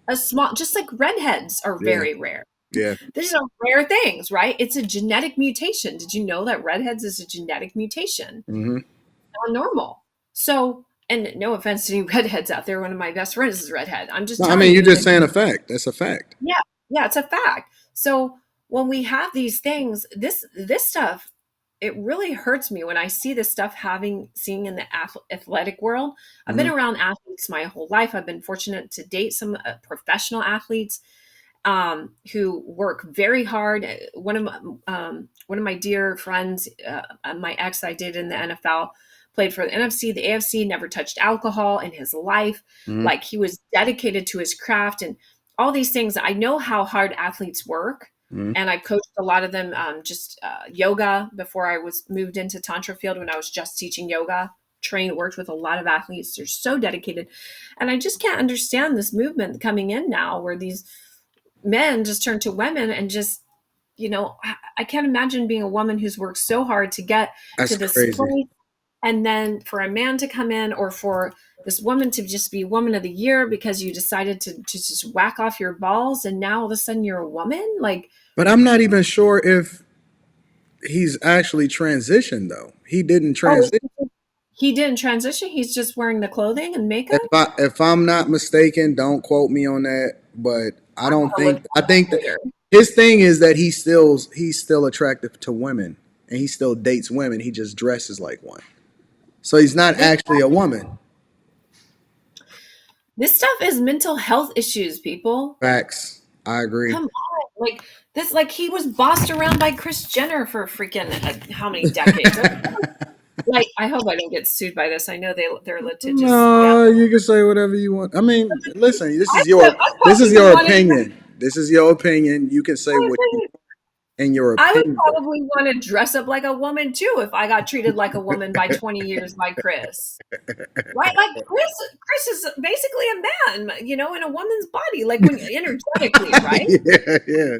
a small, just like redheads are Yeah, very rare. yeah. These are rare things, right? It's a genetic mutation. Did you know that redheads is a genetic mutation? Hmm. Not normal. So, and no offense to any redheads out there, one of my best friends is a redhead. I'm just No, I telling mean you're you just that, saying a fact. That's a fact. yeah, yeah, it's a fact. So when we have these things, this stuff, it really hurts me when I see this stuff seeing in the athletic world. I've been Hmm. around athletes my whole life. I've been fortunate to date some professional athletes who work very hard. One of my dear friends, my ex I did in the NFL, played for the NFC, the AFC, never touched alcohol in his life. Hmm. Like he was dedicated to his craft and all these things. I know how hard athletes work. Hmm. And I coached a lot of them just yoga before I was moved into Tantra field when I was just teaching yoga. Trained, worked with a lot of athletes. They're so dedicated. And I just can't understand this movement coming in now where these men just turn to women and just, I can't imagine being a woman who's worked so hard to get to That's this crazy. place, and then for a man to come in, or for this woman to just be woman of the year because you decided to just whack off your balls, and now all of a sudden you're a woman. Like, But I'm not even sure if he's actually transitioned though. He didn't oh, transition. he didn't transition, he's just wearing the clothing and makeup. If I'm not mistaken, don't quote me on that, but I I'm don't gonna look think I think that that later. his thing is that he's still attractive to women and he still dates women. He just dresses like one. So he's not this actually a woman. this stuff is mental health issues, people. Facts. I agree. Come on, like this, like he was bossed around by Chris Jenner for freaking how many decades? Like, I hope I don't get sued by this. I know they're litigious. Yeah, No, you can say whatever you want. I mean, listen, this I is your I this is probably your want to. opinion. This is your opinion. You can say what you in your I would opinion. probably want to dress up like a woman too if I got treated like a woman by 20 years by Chris. Right? Like Chris is basically a man, in a woman's body, like when energetically, right? Yeah, yeah,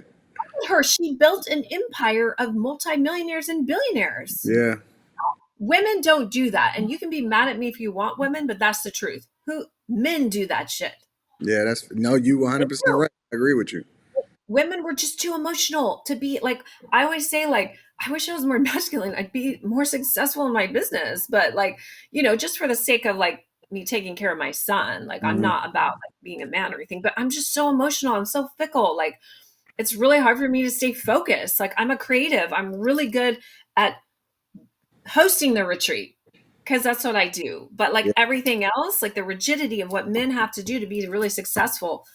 Her, she built an empire of multimillionaires and billionaires. yeah, Women don't do that. And you can be mad at me if you want women, but that's the truth. Who Men do that shit. yeah. That's no, you They 100% do. right. I agree with you. Women were just too emotional to be like, I always say, like, I wish I was more masculine. I'd be more successful in my business. But like, just for the sake of like me taking care of my son, like I'm Hmm. not about like being a man or anything, but I'm just so emotional. I'm so fickle. Like it's really hard for me to stay focused. Like I'm a creative. I'm really good at hosting the retreat because that's what I do. But like Yeah, everything else, like the rigidity of what men have to do to be really successful,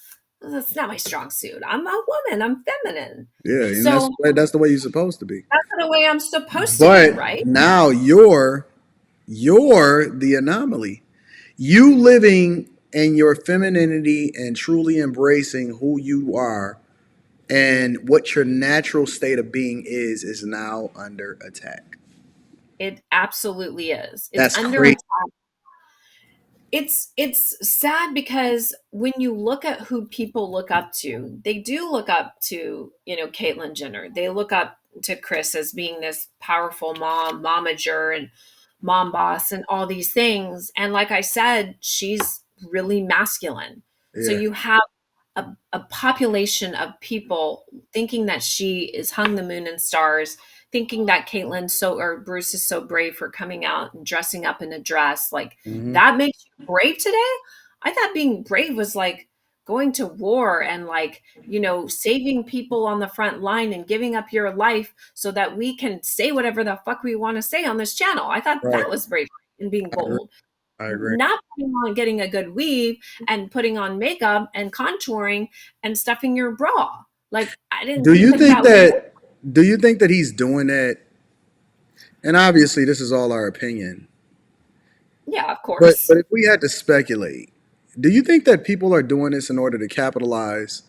that's not my strong suit. I'm a woman, I'm feminine. yeah, and that's So that's the way you're supposed to be. that's the way I'm supposed to be, But right? now you're the anomaly. You living in your femininity and truly embracing who you are and what your natural state of being is now under attack. It absolutely is. It's That's under crazy. attack. It's sad because when you look at who people look up to, they do look up to, Caitlyn Jenner. They look up to Chris as being this powerful mom, momager, and mom boss, and all these things. And like I said, she's really masculine. So Yeah. you have a population of people thinking that she is hung the moon and stars, thinking that or Bruce is so brave for coming out and dressing up in a dress. Like Hmm. that makes you brave today? I thought being brave was like going to war and like, saving people on the front line and giving up your life so that we can say whatever the fuck we want to say on this channel. I thought Right. that was brave and being I agree. bold. I agree. Not putting on getting a good weave and putting on makeup and contouring and stuffing your bra. Like I didn't Do think you that think that was, that do you think that he's doing that? And obviously this is all our opinion. yeah, of But course. if we had to speculate, do you think that people are doing this in order to capitalize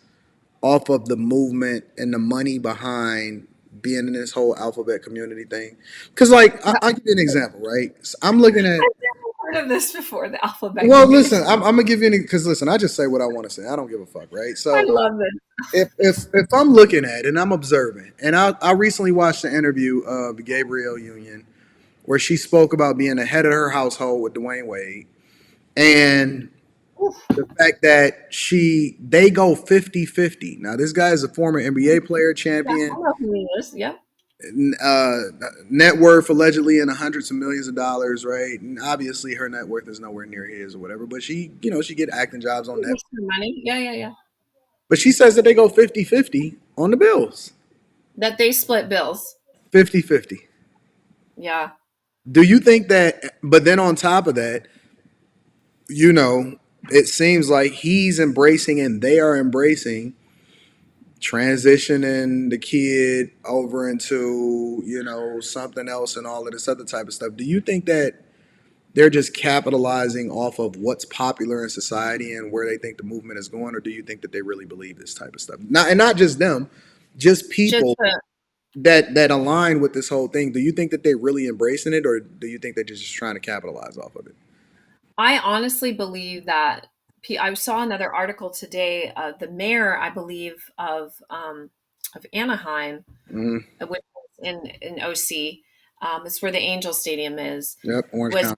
off of the movement and the money behind being in this whole alphabet community thing? Because, like, I'll give you an example, right? So I'm looking at, I've never heard of this before, the alphabet well, community. listen, I'm gonna give you an, because listen, I just say what I want to say. I don't give a fuck, right? I So love it. if I'm looking at it and I'm observing, and I recently watched the interview of Gabrielle Union where she spoke about being the head of her household with Dwayne Wade, and Oof. The fact that they go 50-50. Now this guy is a former NBA player, Yeah, champion, I know who he is. Yep. uh, net worth allegedly in the hundreds of millions of dollars, right? And obviously her net worth is nowhere near his or whatever, but she get acting jobs on He net. makes some money. Yeah, yeah, yeah. But she says that they go 50-50 on the bills. That they split bills. 50-50. Yeah. Do you think that, but then on top of that, you know, it seems like he's embracing and they are embracing transitioning the kid over into, something else and all of this other type of stuff. Do you think that they're just capitalizing off of what's popular in society and where they think the movement is going, or do you think that they really believe this type of stuff? Not just them, just Just people that align with this whole thing. Do you think that they're really embracing it, or do you think they're just trying to capitalize off of it? I honestly believe that I saw another article today. The mayor, I believe, of Anaheim, Mm-hmm. which is in OC, it's where the Angel Stadium is, Yep, Orange was County.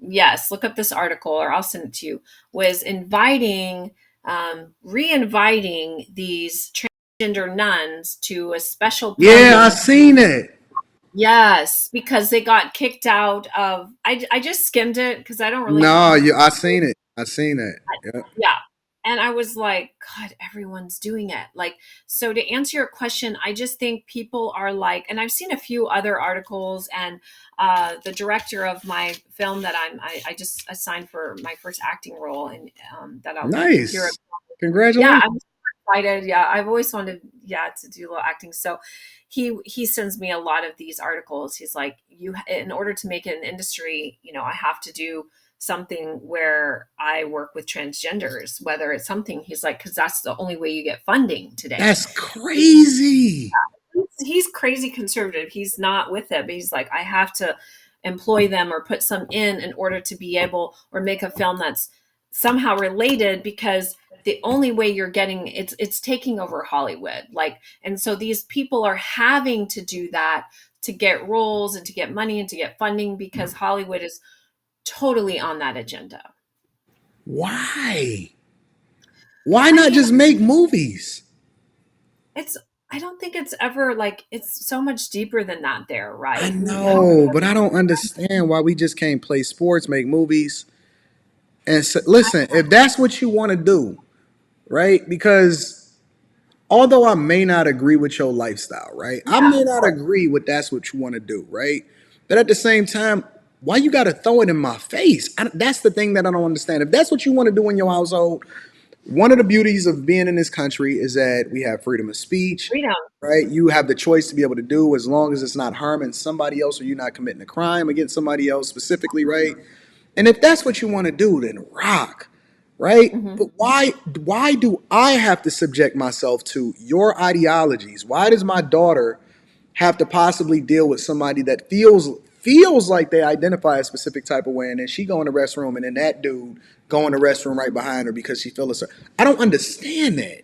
yes, look up this article or I'll send it to you. Was inviting, re-inviting these transgender nuns to a special Yeah, I party. seen it. Yes, because they got kicked out of. I just skimmed it because I don't really. No, I seen it. I seen it. Yep. Yeah. And I was like, God, everyone's doing it. Like, so to answer your question, I just think people are like, and I've seen a few other articles, and the director of my film that I just assigned for my first acting role, and that I'll hear. Nice. Yeah, Congratulations. I'm super excited. Yeah, I've always wanted, yeah, to do a little acting. So he sends me a lot of these articles. He's like, you, in order to make it an industry, I have to do something where I work with transgenders, whether it's something, he's like, because that's the only way you get funding today. That's crazy. He's crazy conservative. He's not with it, but he's like, I have to employ them or put some in order to be able or make a film that's somehow related, because the only way you're getting it's taking over Hollywood. Like, and so these people are having to do that to get roles and to get money and to get funding, because Hollywood is totally on that agenda. Why? Why I not mean, just make movies? it's I don't think it's ever like, it's so much deeper than that there, I right? We have know, but I don't understand why we just can't play sports, make movies, and listen. If that's what you want to do, right? Because although I may not agree with your lifestyle, right? I yeah, may not agree with that's what you want to do, right? But at the same time, why you got to throw it in my face? That's the thing that I don't understand. If that's what you want to do in your household, one of the beauties of being in this country is that we have freedom of speech, freedom. right? You have the choice to be able to do as long as it's not harming somebody else or you're not committing a crime against somebody else specifically, right? And if that's what you want to do, then rock, right? Hmm. But why do I have to subject myself to your ideologies? Why does my daughter have to possibly deal with somebody that feels like they identify a specific type of way, and then she go in the restroom, and then that dude go in the restroom right behind her because she feels a certain. I don't understand that.